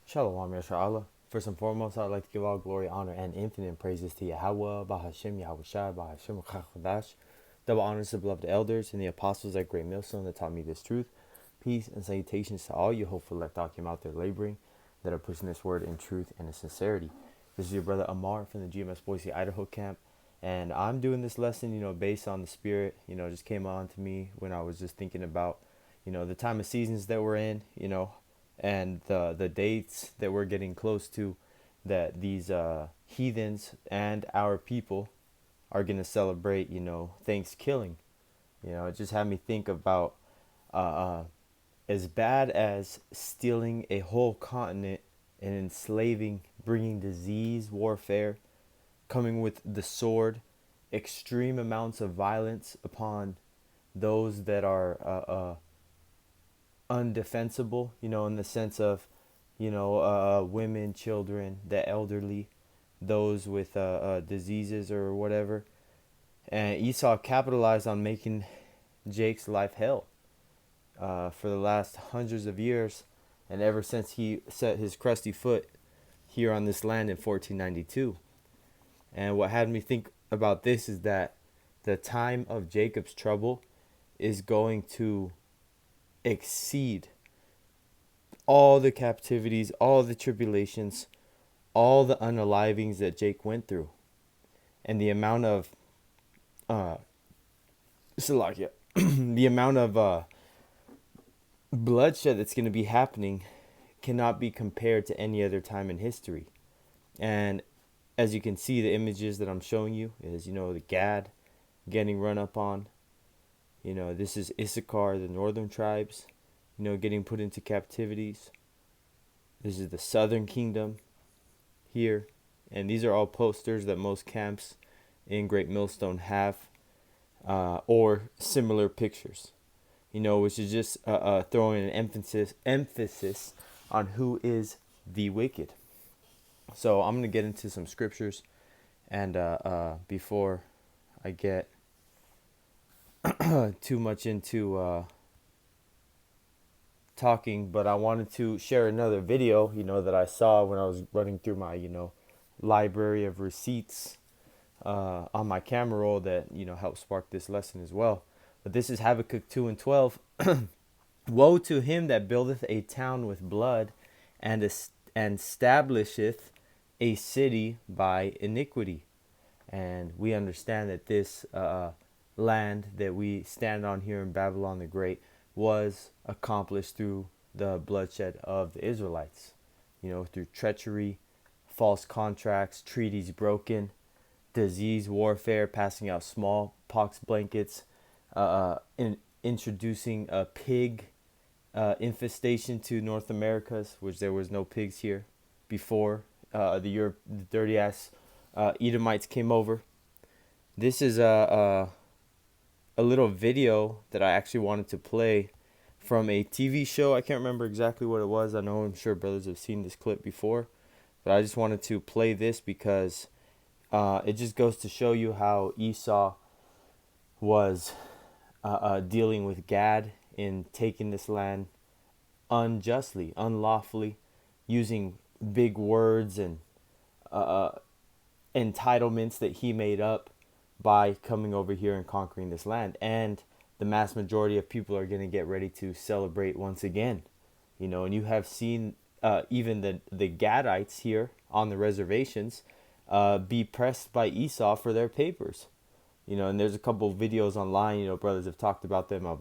Shalom, Yasharallah. First and foremost, I'd like to give all glory, honor, and infinite praises to Yahweh, Bahashem, Yahushai, Bahashem, Chachadash. Double honors to beloved elders and the apostles at Great Millstone that taught me this truth. Peace and salutations to all you hopeful elect Akim out there laboring that are pushing this word in truth and in sincerity. This is your brother Amar from the GMS Boise, Idaho camp. And I'm doing this lesson, based on the spirit, just came on to me when I was just thinking about, the time of seasons that we're in, and the dates that we're getting close to, that these heathens and our people are going to celebrate, Thanksgiving. It just had me think about uh, uh, as bad as stealing a whole continent and enslaving, bringing disease, warfare, coming with the sword, extreme amounts of violence upon those that are undefensible, in the sense of, women, children, the elderly, those with diseases or whatever. And Esau capitalized on making Jake's life hell for the last hundreds of years, and ever since he set his crusty foot here on this land in 1492. And what had me think about this is that the time of Jacob's trouble is going to exceed all the captivities, all the tribulations, all the unalivings that Jake went through. And the amount of Salakia, the amount of bloodshed that's going to be happening cannot be compared to any other time in history. And as you can see, the images that I'm showing you is, the Gad getting run up on. This is Issachar, the northern tribes, getting put into captivities. This is the southern kingdom here. And these are all posters that most camps in Great Millstone have, or similar pictures, which is just throwing an emphasis on who is the wicked. So I'm going to get into some scriptures, and before I get too much into talking, but I wanted to share another video, that I saw when I was running through my, library of receipts on my camera roll that, helped spark this lesson as well. But this is Habakkuk 2 and 12. Woe to him that buildeth a town with blood, and establisheth a city by iniquity. And we understand that this land that we stand on here in Babylon the Great was accomplished through the bloodshed of the Israelites, through treachery, false contracts, treaties broken, disease, warfare, passing out smallpox blankets, introducing a pig infestation to North Americas, which there was no pigs here before the dirty ass Edomites came over. This is a little video that I actually wanted to play from a TV show. I can't remember exactly what it was. I'm sure brothers have seen this clip before, but I just wanted to play this because it just goes to show you how Esau was dealing with Gad in taking this land unjustly, unlawfully, using big words and entitlements that he made up by coming over here and conquering this land. And the mass majority of people are going to get ready to celebrate once again. And you have seen even the Gadites here on the reservations be pressed by Esau for their papers. And there's a couple of videos online, brothers have talked about them of,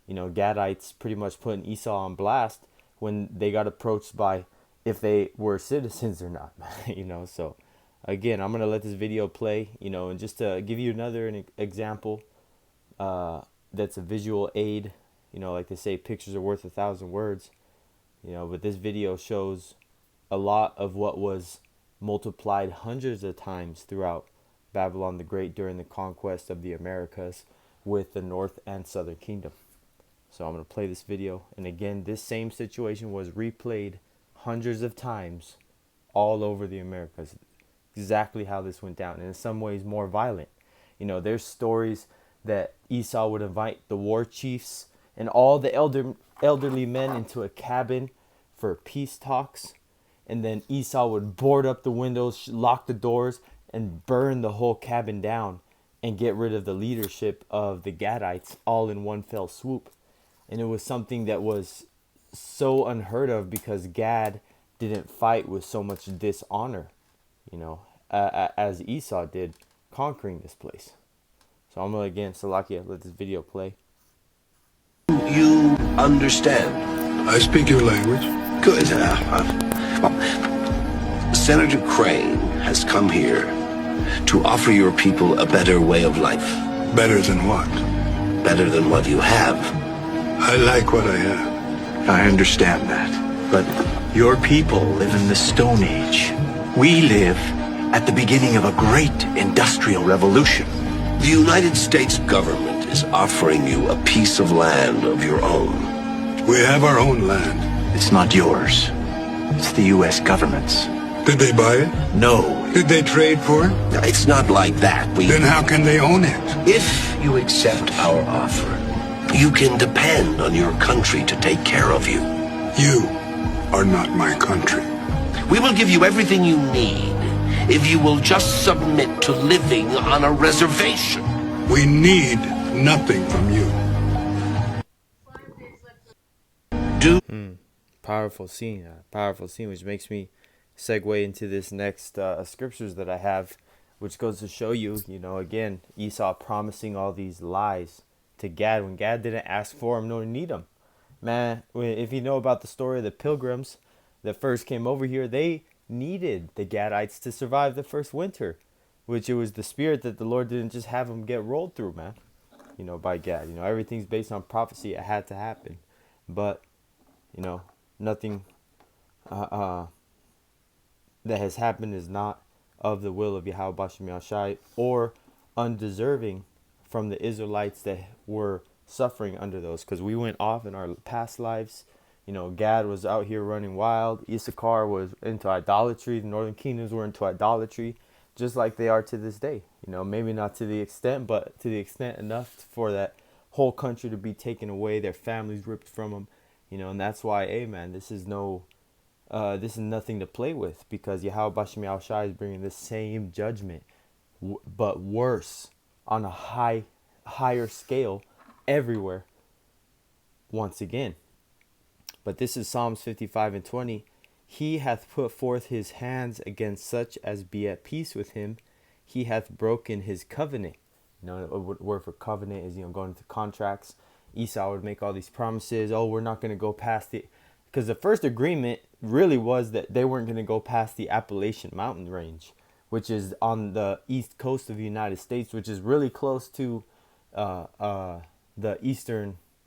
Gadites pretty much putting Esau on blast when they got approached by if they were citizens or not, So again, I'm going to let this video play, and just to give you another example that's a visual aid, like they say, pictures are worth 1,000 words, but this video shows a lot of what was multiplied hundreds of times throughout Babylon the Great during the conquest of the Americas with the North and Southern Kingdom. So I'm going to play this video. And again, this same situation was replayed hundreds of times all over the Americas. Exactly how this went down. And in some ways more violent. There's stories that Esau would invite the war chiefs and all the elderly men into a cabin for peace talks. and then Esau would board up the windows, lock the doors, and burn the whole cabin down and get rid of the leadership of the Gadites all in one fell swoop. And it was something that was so unheard of because Gad didn't fight with so much dishonor, you know, as Esau did, conquering this place. So I'm gonna again, Salakia, let this video play. You understand? I speak your language. Good. Well, Senator Crane has come here to offer your people a better way of life. Better than what? Better than what you have. I like what I have. I understand that. But your people live in the Stone Age. We live at the beginning of a great industrial revolution. The United States government is offering you a piece of land of your own. We have our own land. It's not yours. It's the U.S. government's. Did they buy it? No. Did they trade for it? It's not like that. Then how can they own it? If you accept our offer, you can depend on your country to take care of you. You are not my country. We will give you everything you need if you will just submit to living on a reservation. We need nothing from you. Powerful scene, which makes me segue into this next scriptures that I have, which goes to show you, you know, again, Esau promising all these lies to Gad when Gad didn't ask for him nor need him. Man, if you know about the story of the pilgrims that first came over here, they needed the Gadites to survive the first winter, which it was the spirit that the Lord didn't just have them get rolled through, man, you know, by Gad. You know, everything's based on prophecy. It had to happen. But, you know, nothing that has happened is not of the will of Yahweh Bashem Yahshai or undeserving from the Israelites that were suffering under those, because we went off in our past lives. You know, Gad was out here running wild. Issachar was into idolatry. The northern kingdoms were into idolatry, just like they are to this day. You know, maybe not to the extent, but to the extent enough for that whole country to be taken away, their families ripped from them. You know, and that's why, hey man, this is nothing to play with, because Yahweh Bashem Yahushai is bringing the same judgment, but worse, on a higher scale, everywhere, once again. But this is Psalms 55:20. He hath put forth his hands against such as be at peace with him. He hath broken his covenant. You know, a word for covenant is, you know, going into contracts. Esau would make all these promises. Oh, we're not going to go past it. Because the first agreement really was that they weren't going to go past the Appalachian Mountain Range, which is on the east coast of the United States, which is really close to the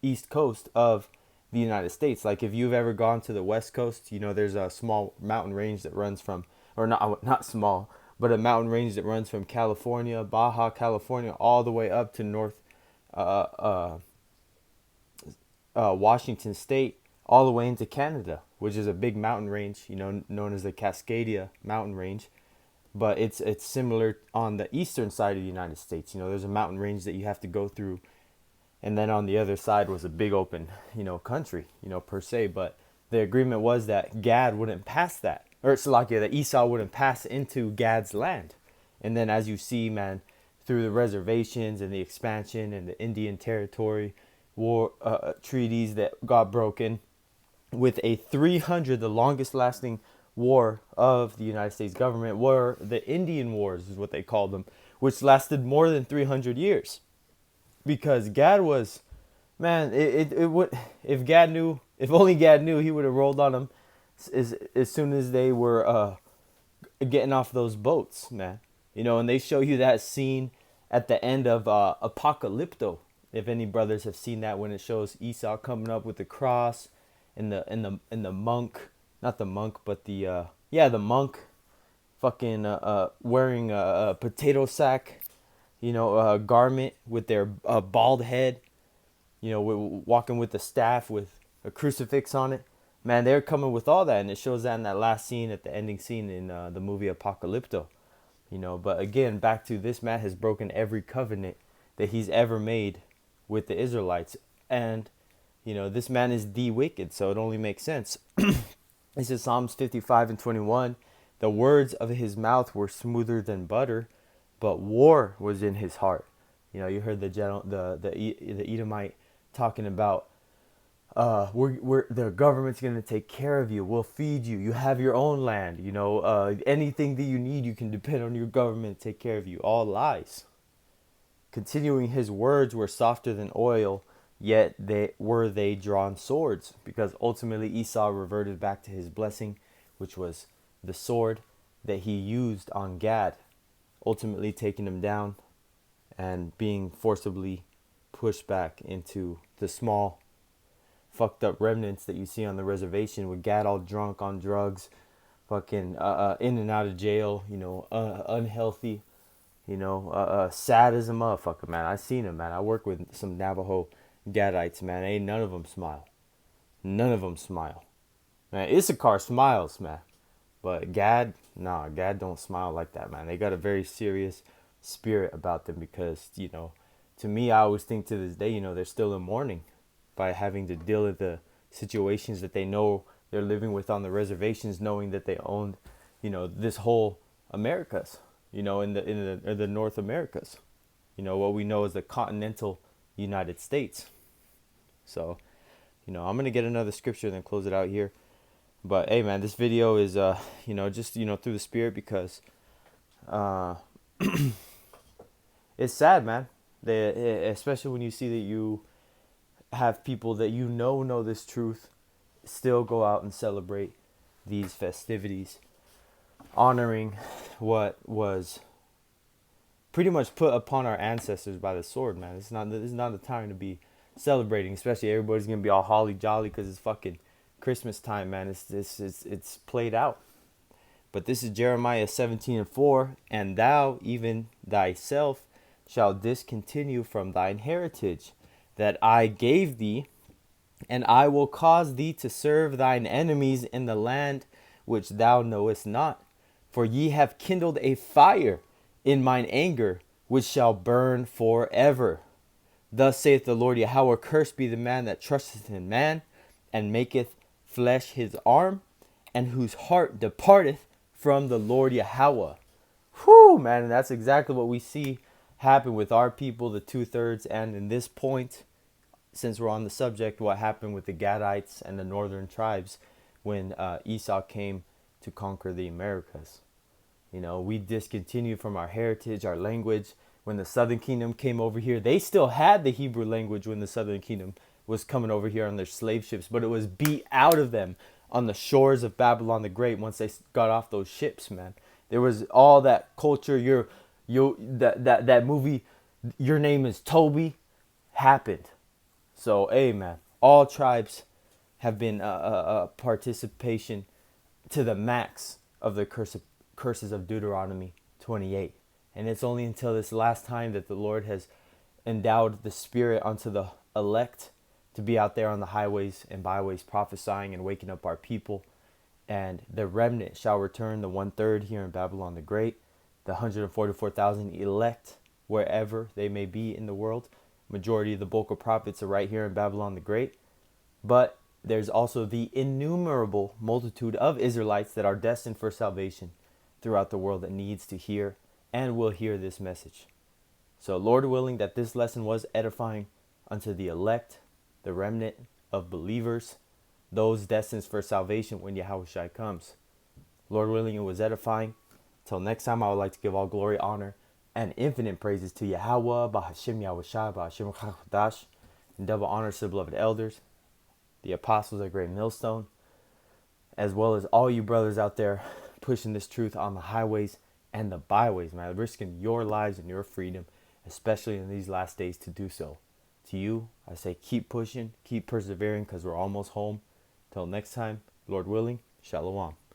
east coast of the United States. Like if you've ever gone to the West Coast, you know, there's a small mountain range that runs from, or not small, but a mountain range that runs from California, Baja California, all the way up to North Washington State, all the way into Canada, which is a big mountain range, you know, known as the Cascadia Mountain Range. But it's similar on the eastern side of the United States. You know, there's a mountain range that you have to go through, and then on the other side was a big open, you know, country, you know, per se. But the agreement was that Gad wouldn't pass that, or Salakia, that Esau wouldn't pass into Gad's land. And then as you see, man, through the reservations and the expansion and the Indian Territory war treaties that got broken, with a 300, the longest lasting war of the United States government were the Indian Wars, is what they called them, which lasted more than 300 years. Because Gad was, man, it would, if only Gad knew, he would have rolled on them as soon as they were getting off those boats, man. You know, and they show you that scene at the end of Apocalypto. If any brothers have seen that, when it shows Esau coming up with the cross and the monk, not the monk, but the monk, fucking wearing a potato sack, you know, garment with their bald head, you know, walking with the staff with a crucifix on it. Man, they're coming with all that, and it shows that in that last scene, at the ending scene in the movie Apocalypto. You know, but again, back to this man has broken every covenant that he's ever made with the Israelites. And, you know, this man is the wicked, so it only makes sense. It says Psalms 55:21, the words of his mouth were smoother than butter, but war was in his heart. You know, you heard the Edomite talking about, we're the government's gonna take care of you. We'll feed you. You have your own land. You know, anything that you need, you can depend on your government to take care of you. All lies. Continuing, his words were softer than oil, yet they drawn swords, because ultimately Esau reverted back to his blessing, which was the sword that he used on Gad, ultimately taking him down and being forcibly pushed back into the small fucked up remnants that you see on the reservation, with Gad all drunk on drugs, fucking in and out of jail, you know, unhealthy, you know, sad as a motherfucker, man. I seen him, man. I work with some Navajo Gadites, man. Ain't none of them smile. None of them smile. Man, Issachar smiles, man. But Gad, nah, Gad don't smile like that, man. They got a very serious spirit about them because, you know, to me, I always think to this day, you know, they're still in mourning by having to deal with the situations that they know they're living with on the reservations, knowing that they owned, you know, this whole Americas, you know, in the North Americas, you know, what we know as the continental United States. So, you know, I'm gonna get another scripture and then close it out here. But hey, man, this video is you know, just, you know, through the spirit, because it's sad, man. Especially when you see that you have people that you know this truth still go out and celebrate these festivities, honoring what was pretty much put upon our ancestors by the sword, man. This is not the time to be celebrating, especially everybody's gonna be all holly jolly because it's fucking Christmas time, man. It's played out. But this is Jeremiah 17:4, and thou even thyself shall discontinue from thine heritage that I gave thee, and I will cause thee to serve thine enemies in the land which thou knowest not. For ye have kindled a fire in mine anger, which shall burn forever. Thus saith the Lord Yahweh, cursed be the man that trusteth in man, and maketh flesh his arm, and whose heart departeth from the Lord Yahweh. Whew, man, and that's exactly what we see happen with our people, the 2/3, and in this point, since we're on the subject, what happened with the Gadites and the northern tribes when Esau came to conquer the Americas. You know, we discontinued from our heritage, our language. When the Southern Kingdom came over here, they still had the Hebrew language when the Southern Kingdom was coming over here on their slave ships, but it was beat out of them on the shores of Babylon the Great once they got off those ships, man. There was all that culture, that movie, Your Name is Toby, happened. So, hey, man, all tribes have been a participation to the max of the curses of Deuteronomy 28. And it's only until this last time that the Lord has endowed the Spirit unto the elect to be out there on the highways and byways prophesying and waking up our people. And the remnant shall return, the 1/3 here in Babylon the Great, the 144,000 elect wherever they may be in the world. Majority of the bulk of prophets are right here in Babylon the Great. But there's also the innumerable multitude of Israelites that are destined for salvation throughout the world that needs to hear and will hear this message. So Lord willing that this lesson was edifying unto the elect, the remnant of believers, those destined for salvation when Yahushua comes. Lord willing, it was edifying. Till next time, I would like to give all glory, honor, and infinite praises to Yahweh, Bahashim Yahushua, Bahashim Chachadash, and double honor to the beloved elders, the apostles at Great Millstone, as well as all you brothers out there pushing this truth on the highways and the byways, man, risking your lives and your freedom, especially in these last days, to do so. To you, I say keep pushing, keep persevering, because we're almost home. Till next time, Lord willing, Shalom.